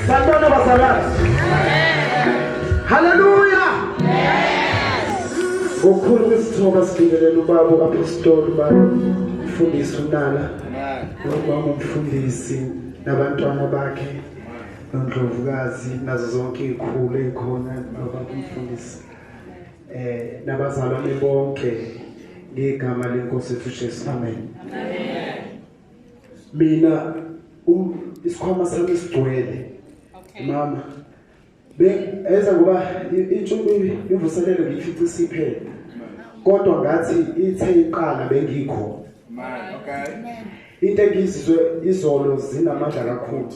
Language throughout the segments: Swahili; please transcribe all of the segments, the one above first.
Santwana bazalwane. Hallelujah. Ngokukhulu kwisithoba sibingelela ubaba uapostoli mfundisi uNala. Ubaba umfundisi nabantwana bakhe noNdlovukazi nazo zonke izikhulu ezikhona baba umfundisi. Nabazalwane bonke ngegama lenkosi yethu Jesu. Amen. Mina isikhwama sami sigcwele. Mama eza kuba intshubo ivuselelo ngifica isiphela kodwa ngathi ithe iqala bengikho. Okay. Into engizizwe izolo zinamandla kakhulu.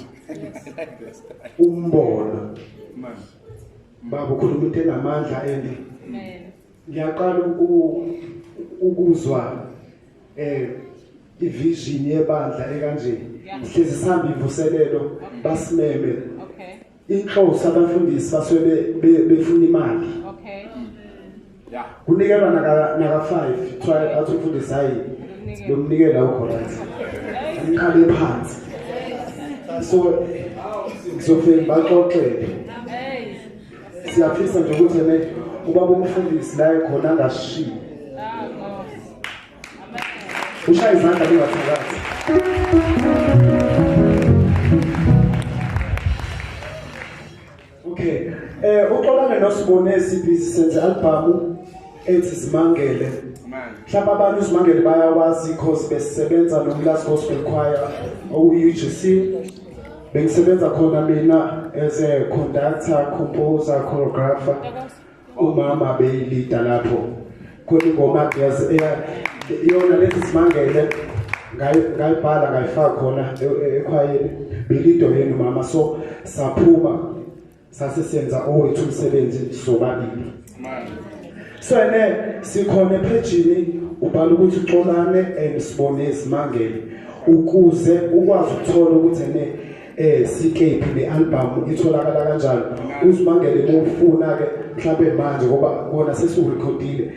Umbono. Baba ukhuluma into enamandla endi. Ngiyaqala ukuzwa ivision yebandla ekanje. Sihlezi sihamba ivuselelo basimeme. Inhloso abafundisi basuke befuna imali. Okay. Yeah. Kunikelwa naka 5 try athi umfundisi hayi lomnikela ukho right. Ngiqale phansi. So ngizofika baxoxele. Siyafisa nje ukuthi ne ubaba umfundisi la ekhona angashiyi. Ushaya izandla lingathakazi. Okay. Uxolane noSibone sibhizi senze album ethi Simangele. Mhlawumbe abantu uSimangele bayawazi because besebenza noMlazi Gospel Choir UGC. Bengisebenza khona mina as a conductor, composer, choreographer. Umama beyilida lapho. Khona ingoma yona lethi Simangele ngayibhala ngayifaka khona ekhwayeni belido yenu mama so saphuma sasisenza owethu umsebenzi sobabili. So sikhona ephejini ubhala ukuthi uxolane and Sibone Simangele ukuze ukwazi ukuthola ukuthi sikephi lealbum itholakala kanjani. uSimangele bofuna ke mhlawumbe manje ngoba kona sesirecordile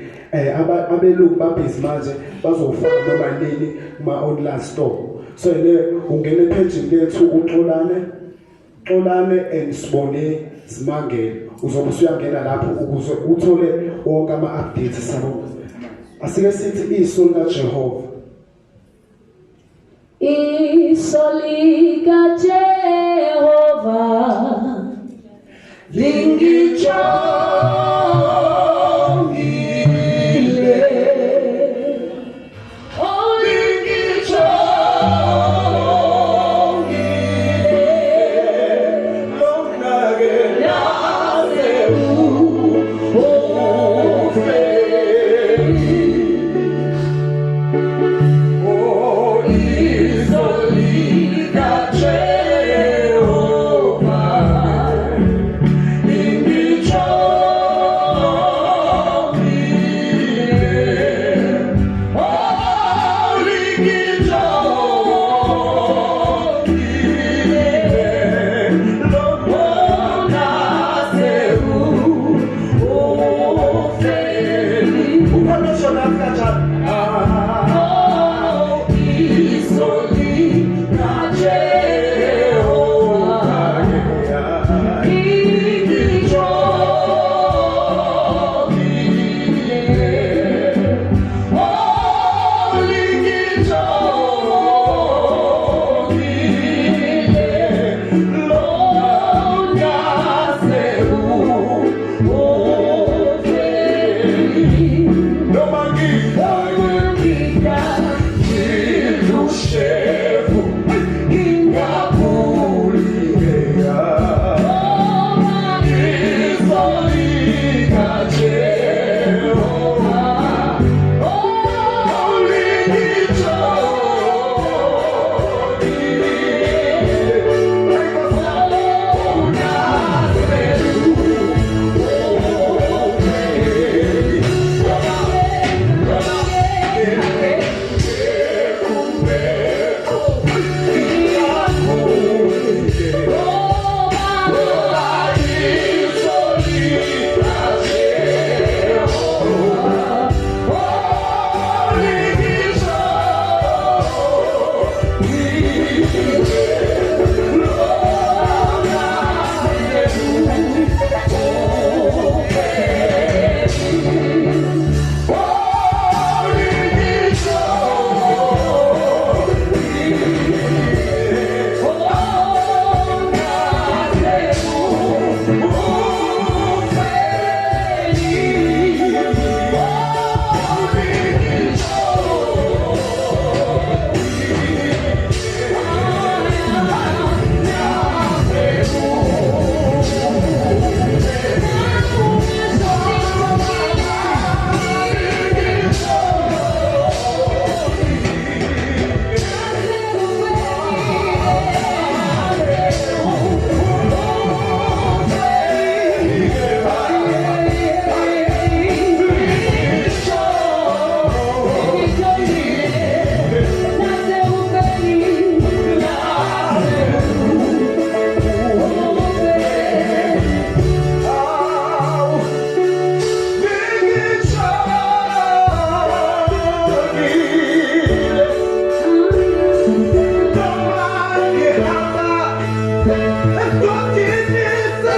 abelungu babhizi manje bazofaka noma nini kuma online store. So ungena ephejini lethu uxolane and Sibone Simangele uzobe usuyangena lapho ukuze uthole wonke ama-updates sabo. Asike sithi iso likaJehova. Iso likaJehova lingijongile. Oh lingijongile.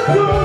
Oh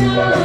yeah,